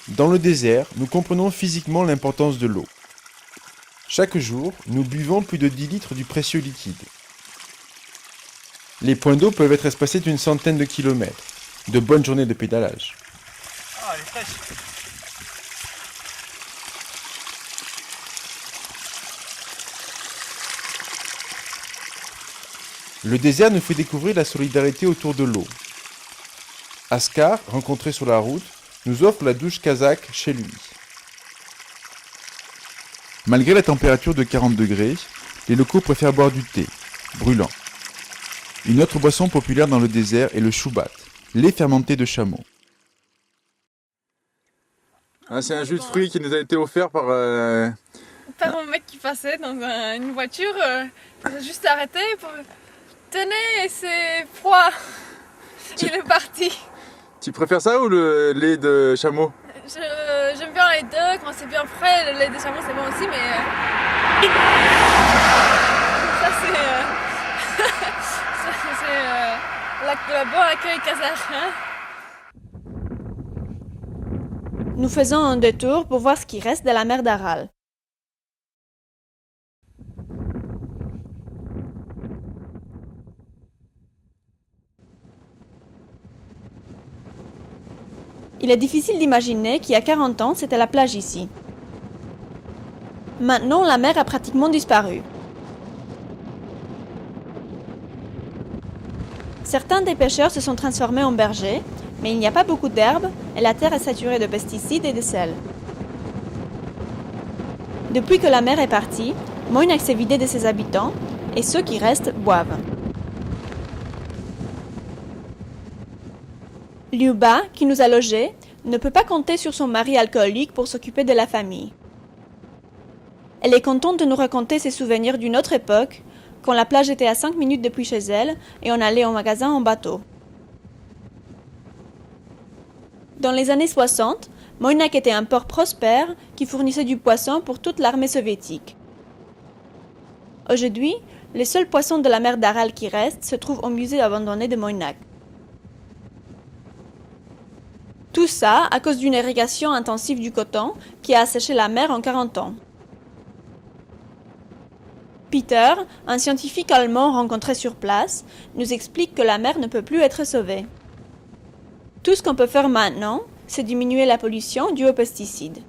Dans le désert, nous comprenons physiquement l'importance de l'eau. Chaque jour, nous buvons plus de 10 litres du précieux liquide. Les points d'eau peuvent être espacés d'une centaine de kilomètres. De bonnes journées de pédalage. Ah, elle est fraîche. Le désert nous fait découvrir la solidarité autour de l'eau. Askar, rencontré sur la route, nous offre la douche kazakh chez lui. Malgré la température de 40 degrés, les locaux préfèrent boire du thé, brûlant. Une autre boisson populaire dans le désert est le choubat, lait fermenté de chameau. Ah, c'est un jus de fruits qui nous a été offert par un mec qui passait dans une voiture, il a juste arrêté pour... Tenez, c'est froid. Il est parti. Tu préfères ça ou le lait de chameau? J'aime bien les deux, quand c'est bien frais, le lait de chameau c'est bon aussi, mais... Ça c'est le bon accueil kazakh. Hein. Nous faisons un détour pour voir ce qui reste de la mer d'Aral. Il est difficile d'imaginer qu'il y a 40 ans, c'était la plage ici. Maintenant, la mer a pratiquement disparu. Certains des pêcheurs se sont transformés en bergers, mais il n'y a pas beaucoup d'herbes et la terre est saturée de pesticides et de sel. Depuis que la mer est partie, Moynak s'est vidé de ses habitants et ceux qui restent boivent. Liuba, qui nous a logés, ne peut pas compter sur son mari alcoolique pour s'occuper de la famille. Elle est contente de nous raconter ses souvenirs d'une autre époque, quand la plage était à 5 minutes depuis chez elle et on allait au magasin en bateau. Dans les années 60, Moynak était un port prospère qui fournissait du poisson pour toute l'armée soviétique. Aujourd'hui, les seuls poissons de la mer d'Aral qui restent se trouvent au musée abandonné de Moynak. Tout ça à cause d'une irrigation intensive du coton qui a asséché la mer en 40 ans. Peter, un scientifique allemand rencontré sur place, nous explique que la mer ne peut plus être sauvée. Tout ce qu'on peut faire maintenant, c'est diminuer la pollution due aux pesticides.